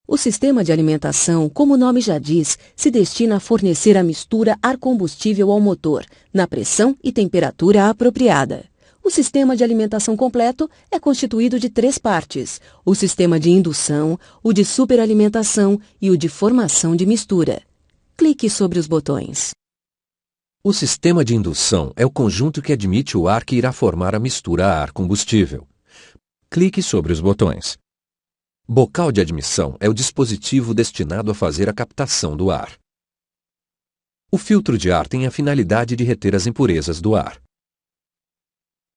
O sistema de alimentação, como o nome já diz, se destina a fornecer a mistura ar-combustível ao motor, na pressão e temperatura apropriada. O sistema de alimentação completo é constituído de 3 partes: o sistema de indução, o de superalimentação e o de formação de mistura. Clique sobre os botões. O sistema de indução é o conjunto que admite o ar que irá formar a mistura ar-combustível. Clique sobre os botões. Bocal de admissão é o dispositivo destinado a fazer a captação do ar. O filtro de ar tem a finalidade de reter as impurezas do ar.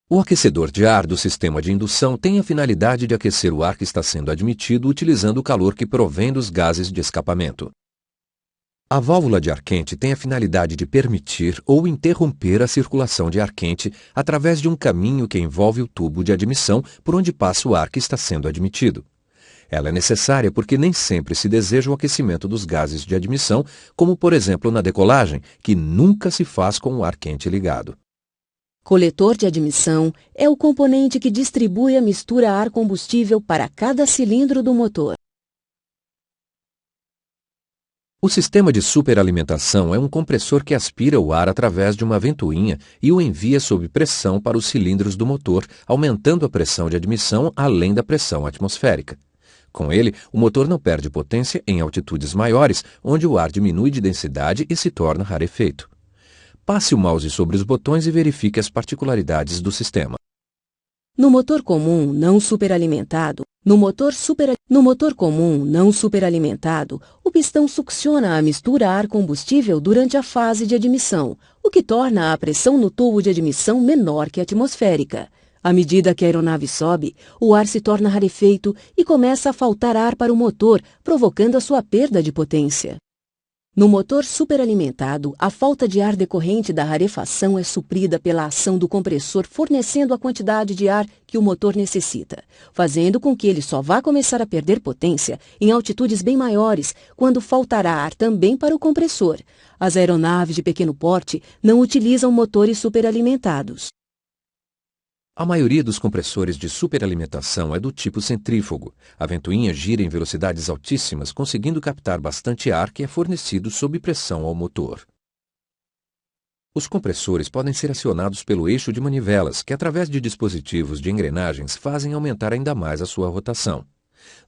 O aquecedor de ar do sistema de indução tem a finalidade de aquecer o ar que está sendo admitido utilizando o calor que provém dos gases de escapamento. A válvula de ar quente tem a finalidade de permitir ou interromper a circulação de ar quente através de um caminho que envolve o tubo de admissão por onde passa o ar que está sendo admitido. Ela é necessária porque nem sempre se deseja o aquecimento dos gases de admissão, como por exemplo na decolagem, que nunca se faz com o ar quente ligado. Coletor de admissão é o componente que distribui a mistura ar-combustível para cada cilindro do motor. O sistema de superalimentação é um compressor que aspira o ar através de uma ventoinha e o envia sob pressão para os cilindros do motor, aumentando a pressão de admissão além da pressão atmosférica. Com ele, o motor não perde potência em altitudes maiores, onde o ar diminui de densidade e se torna rarefeito. Passe o mouse sobre os botões e verifique as particularidades do sistema. No motor comum não superalimentado, o pistão succiona a mistura ar-combustível durante a fase de admissão, o que torna a pressão no tubo de admissão menor que a atmosférica. À medida que a aeronave sobe, o ar se torna rarefeito e começa a faltar ar para o motor, provocando a sua perda de potência. No motor superalimentado, a falta de ar decorrente da rarefação é suprida pela ação do compressor fornecendo a quantidade de ar que o motor necessita, fazendo com que ele só vá começar a perder potência em altitudes bem maiores, quando faltará ar também para o compressor. As aeronaves de pequeno porte não utilizam motores superalimentados. A maioria dos compressores de superalimentação é do tipo centrífugo. A ventoinha gira em velocidades altíssimas, conseguindo captar bastante ar que é fornecido sob pressão ao motor. Os compressores podem ser acionados pelo eixo de manivelas, que através de dispositivos de engrenagens fazem aumentar ainda mais a sua rotação.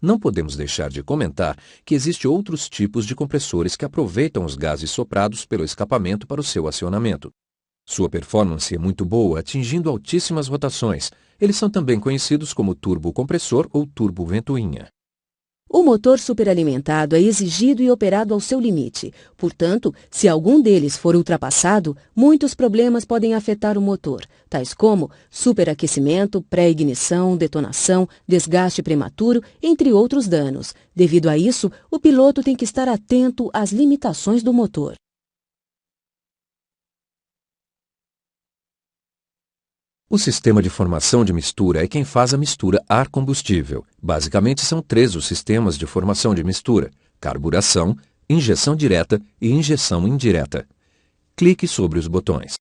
Não podemos deixar de comentar que existem outros tipos de compressores que aproveitam os gases soprados pelo escapamento para o seu acionamento. Sua performance é muito boa, atingindo altíssimas rotações. Eles são também conhecidos como turbocompressor ou turboventoinha. O motor superalimentado é exigido e operado ao seu limite. Portanto, se algum deles for ultrapassado, muitos problemas podem afetar o motor, tais como superaquecimento, pré-ignição, detonação, desgaste prematuro, entre outros danos. Devido a isso, o piloto tem que estar atento às limitações do motor. O sistema de formação de mistura é quem faz a mistura ar-combustível. Basicamente, são 3 os sistemas de formação de mistura: carburação, injeção direta e injeção indireta. Clique sobre os botões.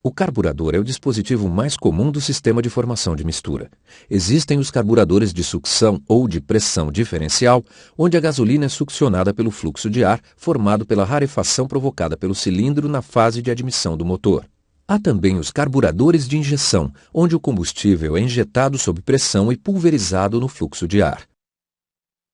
O carburador é o dispositivo mais comum do sistema de formação de mistura. Existem os carburadores de sucção ou de pressão diferencial, onde a gasolina é succionada pelo fluxo de ar formado pela rarefação provocada pelo cilindro na fase de admissão do motor. Há também os carburadores de injeção, onde o combustível é injetado sob pressão e pulverizado no fluxo de ar.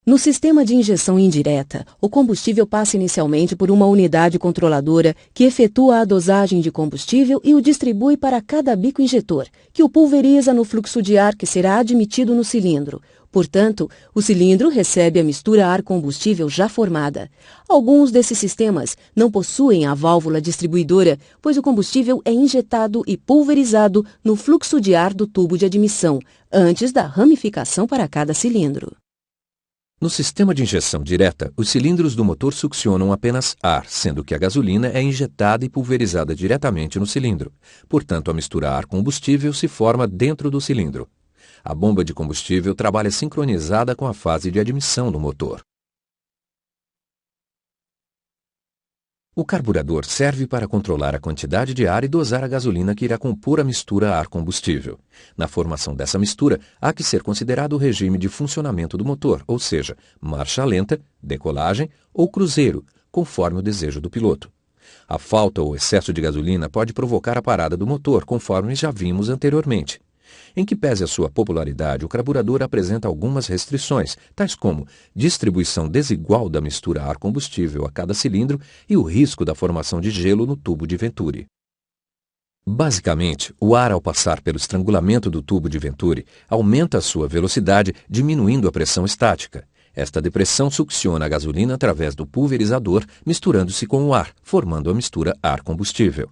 No sistema de injeção indireta, o combustível passa inicialmente por uma unidade controladora que efetua a dosagem de combustível e o distribui para cada bico injetor, que o pulveriza no fluxo de ar que será admitido no cilindro. Portanto, o cilindro recebe a mistura ar-combustível já formada. Alguns desses sistemas não possuem a válvula distribuidora, pois o combustível é injetado e pulverizado no fluxo de ar do tubo de admissão, antes da ramificação para cada cilindro. No sistema de injeção direta, os cilindros do motor succionam apenas ar, sendo que a gasolina é injetada e pulverizada diretamente no cilindro. Portanto, a mistura ar-combustível se forma dentro do cilindro. A bomba de combustível trabalha sincronizada com a fase de admissão do motor. O carburador serve para controlar a quantidade de ar e dosar a gasolina que irá compor a mistura ar-combustível. Na formação dessa mistura, há que ser considerado o regime de funcionamento do motor, ou seja, marcha lenta, decolagem ou cruzeiro, conforme o desejo do piloto. A falta ou excesso de gasolina pode provocar a parada do motor, conforme já vimos anteriormente. Em que pese a sua popularidade, o carburador apresenta algumas restrições, tais como distribuição desigual da mistura ar-combustível a cada cilindro e o risco da formação de gelo no tubo de Venturi. Basicamente, o ar ao passar pelo estrangulamento do tubo de Venturi aumenta a sua velocidade, diminuindo a pressão estática. Esta depressão succiona a gasolina através do pulverizador, misturando-se com o ar, formando a mistura ar-combustível.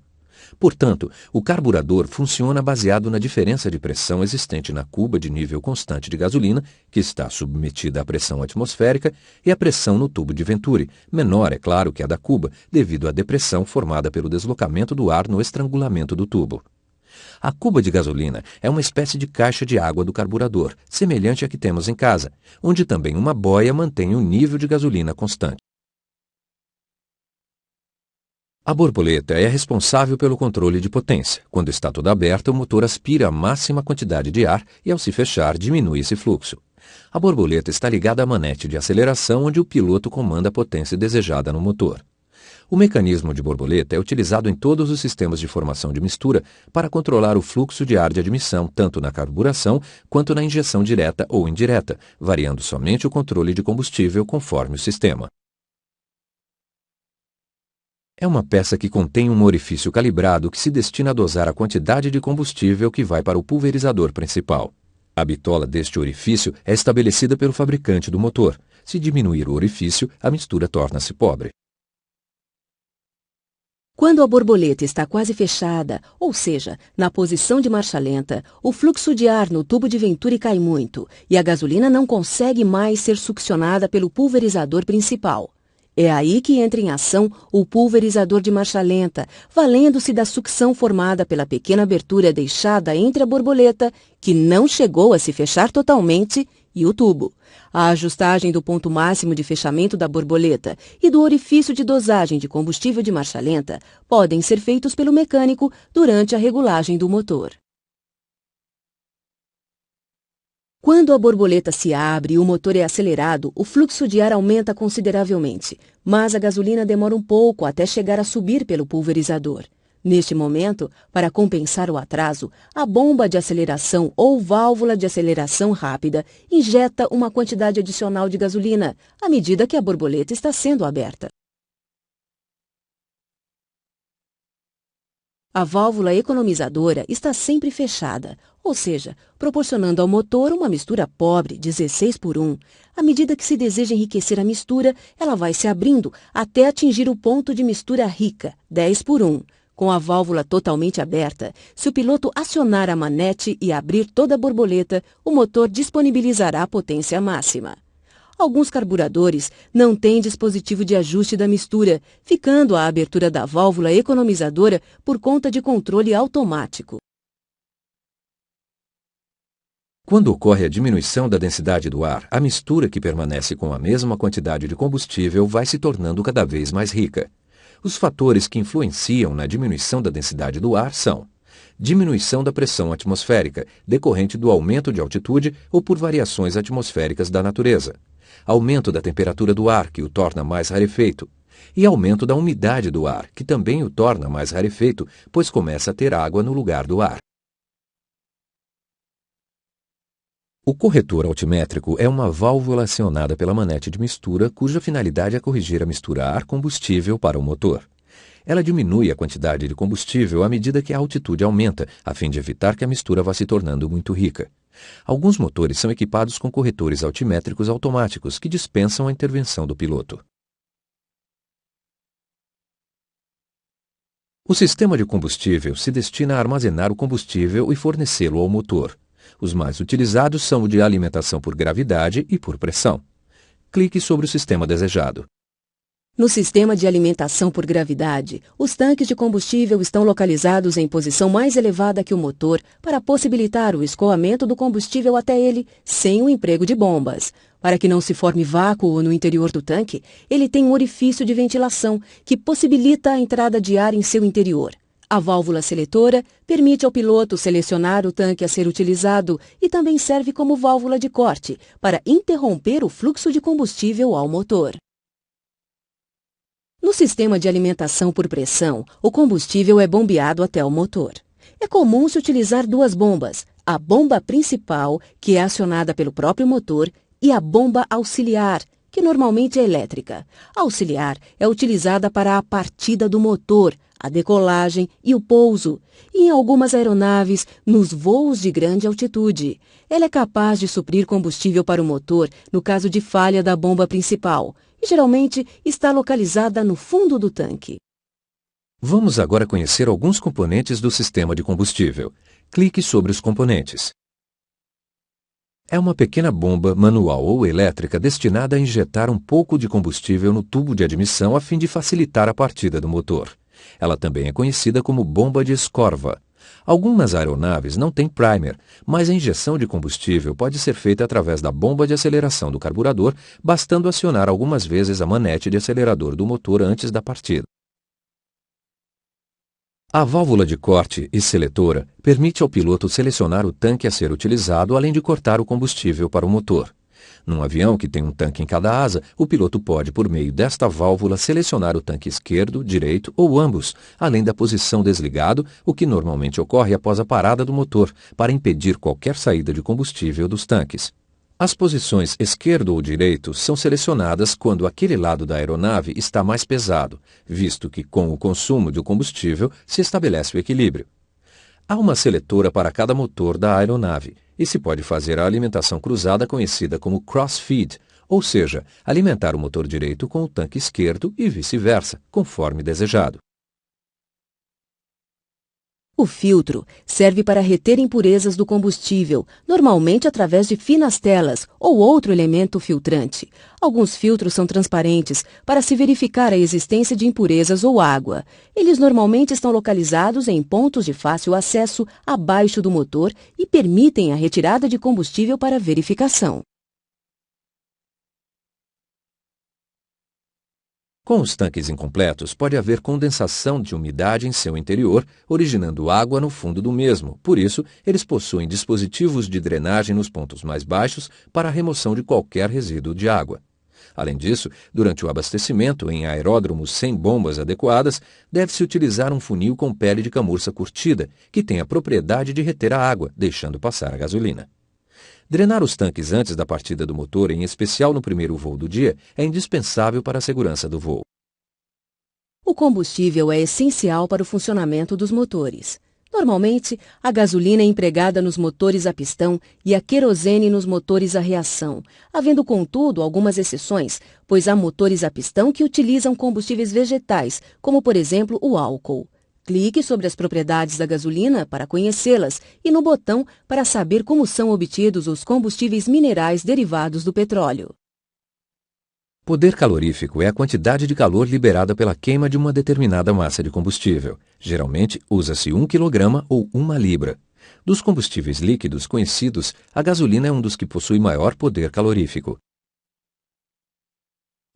Portanto, o carburador funciona baseado na diferença de pressão existente na cuba de nível constante de gasolina, que está submetida à pressão atmosférica, e a pressão no tubo de Venturi, menor, é claro, que a da cuba, devido à depressão formada pelo deslocamento do ar no estrangulamento do tubo. A cuba de gasolina é uma espécie de caixa de água do carburador, semelhante à que temos em casa, onde também uma boia mantém o nível de gasolina constante. A borboleta é responsável pelo controle de potência. Quando está toda aberta, o motor aspira a máxima quantidade de ar e, ao se fechar, diminui esse fluxo. A borboleta está ligada à manete de aceleração, onde o piloto comanda a potência desejada no motor. O mecanismo de borboleta é utilizado em todos os sistemas de formação de mistura para controlar o fluxo de ar de admissão, tanto na carburação quanto na injeção direta ou indireta, variando somente o controle de combustível conforme o sistema. É uma peça que contém um orifício calibrado que se destina a dosar a quantidade de combustível que vai para o pulverizador principal. A bitola deste orifício é estabelecida pelo fabricante do motor. Se diminuir o orifício, a mistura torna-se pobre. Quando a borboleta está quase fechada, ou seja, na posição de marcha lenta, o fluxo de ar no tubo de Venturi cai muito e a gasolina não consegue mais ser succionada pelo pulverizador principal. É aí que entra em ação o pulverizador de marcha lenta, valendo-se da sucção formada pela pequena abertura deixada entre a borboleta, que não chegou a se fechar totalmente, e o tubo. A ajustagem do ponto máximo de fechamento da borboleta e do orifício de dosagem de combustível de marcha lenta podem ser feitos pelo mecânico durante a regulagem do motor. Quando a borboleta se abre e o motor é acelerado, o fluxo de ar aumenta consideravelmente, mas a gasolina demora um pouco até chegar a subir pelo pulverizador. Neste momento, para compensar o atraso, a bomba de aceleração ou válvula de aceleração rápida injeta uma quantidade adicional de gasolina à medida que a borboleta está sendo aberta. A válvula economizadora está sempre fechada, ou seja, proporcionando ao motor uma mistura pobre, 16:1. À medida que se deseja enriquecer a mistura, ela vai se abrindo até atingir o ponto de mistura rica, 10:1. Com a válvula totalmente aberta, se o piloto acionar a manete e abrir toda a borboleta, o motor disponibilizará a potência máxima. Alguns carburadores não têm dispositivo de ajuste da mistura, ficando a abertura da válvula economizadora por conta de controle automático. Quando ocorre a diminuição da densidade do ar, a mistura que permanece com a mesma quantidade de combustível vai se tornando cada vez mais rica. Os fatores que influenciam na diminuição da densidade do ar são: diminuição da pressão atmosférica, decorrente do aumento de altitude ou por variações atmosféricas da natureza; aumento da temperatura do ar, que o torna mais rarefeito; e aumento da umidade do ar, que também o torna mais rarefeito, pois começa a ter água no lugar do ar. O corretor altimétrico é uma válvula acionada pela manete de mistura, cuja finalidade é corrigir a mistura ar-combustível para o motor. Ela diminui a quantidade de combustível à medida que a altitude aumenta, a fim de evitar que a mistura vá se tornando muito rica. Alguns motores são equipados com corretores altimétricos automáticos que dispensam a intervenção do piloto. O sistema de combustível se destina a armazenar o combustível e fornecê-lo ao motor. Os mais utilizados são o de alimentação por gravidade e por pressão. Clique sobre o sistema desejado. No sistema de alimentação por gravidade, os tanques de combustível estão localizados em posição mais elevada que o motor para possibilitar o escoamento do combustível até ele sem o emprego de bombas. Para que não se forme vácuo no interior do tanque, ele tem um orifício de ventilação que possibilita a entrada de ar em seu interior. A válvula seletora permite ao piloto selecionar o tanque a ser utilizado e também serve como válvula de corte para interromper o fluxo de combustível ao motor. No sistema de alimentação por pressão, o combustível é bombeado até o motor. É comum se utilizar duas bombas, a bomba principal, que é acionada pelo próprio motor, e a bomba auxiliar, que normalmente é elétrica. A auxiliar é utilizada para a partida do motor, a decolagem e o pouso, e em algumas aeronaves, nos voos de grande altitude. Ela é capaz de suprir combustível para o motor no caso de falha da bomba principal, e geralmente está localizada no fundo do tanque. Vamos agora conhecer alguns componentes do sistema de combustível. Clique sobre os componentes. É uma pequena bomba manual ou elétrica destinada a injetar um pouco de combustível no tubo de admissão a fim de facilitar a partida do motor. Ela também é conhecida como bomba de escorva. Algumas aeronaves não têm primer, mas a injeção de combustível pode ser feita através da bomba de aceleração do carburador, bastando acionar algumas vezes a manete de acelerador do motor antes da partida. A válvula de corte e seletora permite ao piloto selecionar o tanque a ser utilizado, além de cortar o combustível para o motor. Num avião que tem um tanque em cada asa, o piloto pode, por meio desta válvula, selecionar o tanque esquerdo, direito ou ambos, além da posição desligado, o que normalmente ocorre após a parada do motor, para impedir qualquer saída de combustível dos tanques. As posições esquerdo ou direito são selecionadas quando aquele lado da aeronave está mais pesado, visto que, com o consumo de combustível, se estabelece o equilíbrio. Há uma seletora para cada motor da aeronave, e se pode fazer a alimentação cruzada conhecida como cross-feed, ou seja, alimentar o motor direito com o tanque esquerdo e vice-versa, conforme desejado. O filtro serve para reter impurezas do combustível, normalmente através de finas telas ou outro elemento filtrante. Alguns filtros são transparentes para se verificar a existência de impurezas ou água. Eles normalmente estão localizados em pontos de fácil acesso abaixo do motor e permitem a retirada de combustível para verificação. Com os tanques incompletos, pode haver condensação de umidade em seu interior, originando água no fundo do mesmo. Por isso, eles possuem dispositivos de drenagem nos pontos mais baixos para a remoção de qualquer resíduo de água. Além disso, durante o abastecimento em aeródromos sem bombas adequadas, deve-se utilizar um funil com pele de camurça curtida, que tem a propriedade de reter a água, deixando passar a gasolina. Drenar os tanques antes da partida do motor, em especial no primeiro voo do dia, é indispensável para a segurança do voo. O combustível é essencial para o funcionamento dos motores. Normalmente, a gasolina é empregada nos motores a pistão e a querosene nos motores a reação, havendo, contudo, algumas exceções, pois há motores a pistão que utilizam combustíveis vegetais, como, por exemplo, o álcool. Clique sobre as propriedades da gasolina para conhecê-las e no botão para saber como são obtidos os combustíveis minerais derivados do petróleo. Poder calorífico é a quantidade de calor liberada pela queima de uma determinada massa de combustível. Geralmente, usa-se 1 kg ou 1 libra. Dos combustíveis líquidos conhecidos, a gasolina é um dos que possui maior poder calorífico.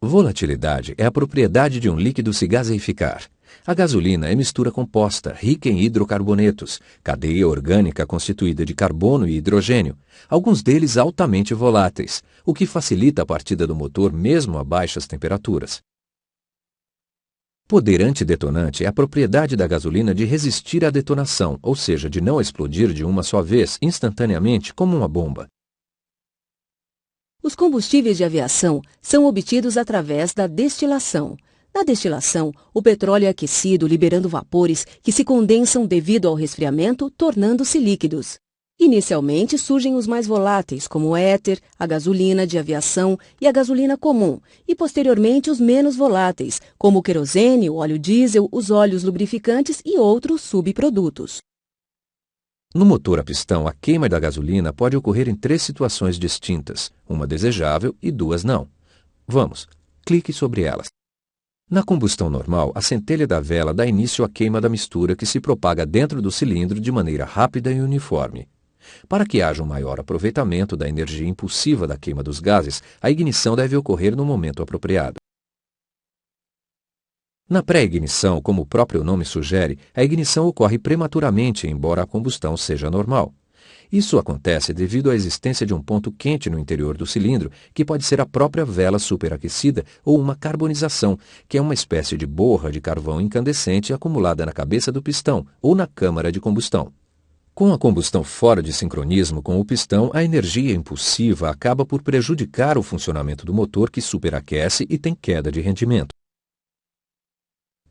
Volatilidade é a propriedade de um líquido se gaseificar. A gasolina é mistura composta, rica em hidrocarbonetos, cadeia orgânica constituída de carbono e hidrogênio, alguns deles altamente voláteis, o que facilita a partida do motor mesmo a baixas temperaturas. Poder antidetonante é a propriedade da gasolina de resistir à detonação, ou seja, de não explodir de uma só vez, instantaneamente, como uma bomba. Os combustíveis de aviação são obtidos através da destilação. Na destilação, o petróleo é aquecido, liberando vapores que se condensam devido ao resfriamento, tornando-se líquidos. Inicialmente surgem os mais voláteis, como o éter, a gasolina de aviação e a gasolina comum, e posteriormente os menos voláteis, como o querosene, o óleo diesel, os óleos lubrificantes e outros subprodutos. No motor a pistão, a queima da gasolina pode ocorrer em 3 situações distintas, uma desejável e 2 não. Vamos, clique sobre elas. Na combustão normal, a centelha da vela dá início à queima da mistura que se propaga dentro do cilindro de maneira rápida e uniforme. Para que haja um maior aproveitamento da energia impulsiva da queima dos gases, a ignição deve ocorrer no momento apropriado. Na pré-ignição, como o próprio nome sugere, a ignição ocorre prematuramente, embora a combustão seja normal. Isso acontece devido à existência de um ponto quente no interior do cilindro, que pode ser a própria vela superaquecida ou uma carbonização, que é uma espécie de borra de carvão incandescente acumulada na cabeça do pistão ou na câmara de combustão. Com a combustão fora de sincronismo com o pistão, a energia impulsiva acaba por prejudicar o funcionamento do motor, que superaquece e tem queda de rendimento.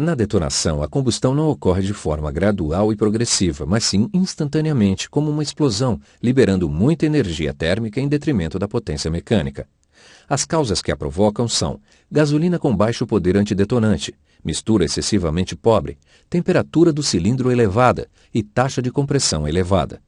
Na detonação, a combustão não ocorre de forma gradual e progressiva, mas sim instantaneamente, como uma explosão, liberando muita energia térmica em detrimento da potência mecânica. As causas que a provocam são gasolina com baixo poder antidetonante, mistura excessivamente pobre, temperatura do cilindro elevada e taxa de compressão elevada.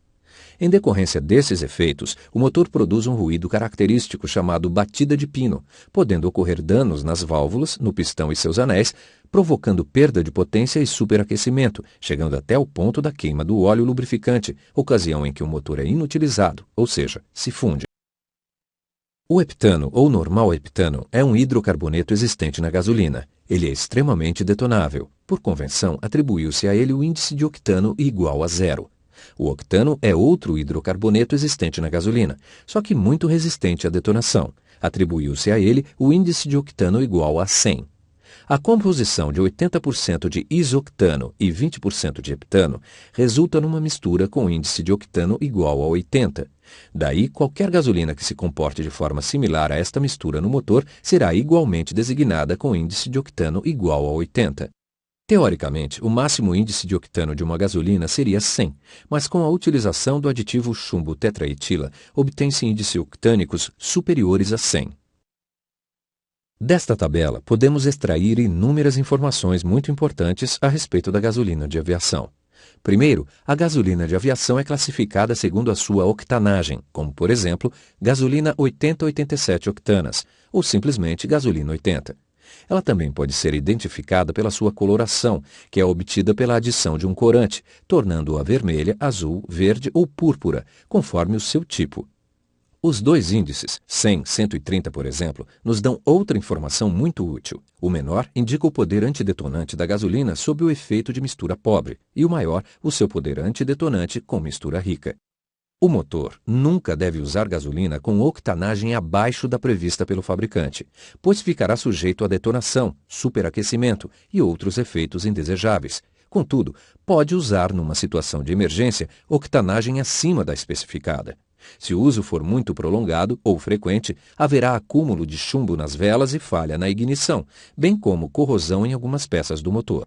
Em decorrência desses efeitos, o motor produz um ruído característico chamado batida de pino, podendo ocorrer danos nas válvulas, no pistão e seus anéis, provocando perda de potência e superaquecimento, chegando até o ponto da queima do óleo lubrificante, ocasião em que o motor é inutilizado, ou seja, se funde. O heptano, ou normal heptano, é um hidrocarboneto existente na gasolina. Ele é extremamente detonável. Por convenção, atribuiu-se a ele o índice de octano igual a 0. O octano é outro hidrocarboneto existente na gasolina, só que muito resistente à detonação. Atribuiu-se a ele o índice de octano igual a 100. A composição de 80% de isoctano e 20% de heptano resulta numa mistura com índice de octano igual a 80. Daí, qualquer gasolina que se comporte de forma similar a esta mistura no motor será igualmente designada com índice de octano igual a 80. Teoricamente, o máximo índice de octano de uma gasolina seria 100, mas com a utilização do aditivo chumbo tetraetila, obtém-se índices octânicos superiores a 100. Desta tabela, podemos extrair inúmeras informações muito importantes a respeito da gasolina de aviação. Primeiro, a gasolina de aviação é classificada segundo a sua octanagem, como, por exemplo, gasolina 80-87 octanas, ou simplesmente gasolina 80. Ela também pode ser identificada pela sua coloração, que é obtida pela adição de um corante, tornando-a vermelha, azul, verde ou púrpura, conforme o seu tipo. Os dois índices, 100 e 130, por exemplo, nos dão outra informação muito útil. O menor indica o poder antidetonante da gasolina sob o efeito de mistura pobre, e o maior, o seu poder antidetonante com mistura rica. O motor nunca deve usar gasolina com octanagem abaixo da prevista pelo fabricante, pois ficará sujeito a detonação, superaquecimento e outros efeitos indesejáveis. Contudo, pode usar, numa situação de emergência, octanagem acima da especificada. Se o uso for muito prolongado ou frequente, haverá acúmulo de chumbo nas velas e falha na ignição, bem como corrosão em algumas peças do motor.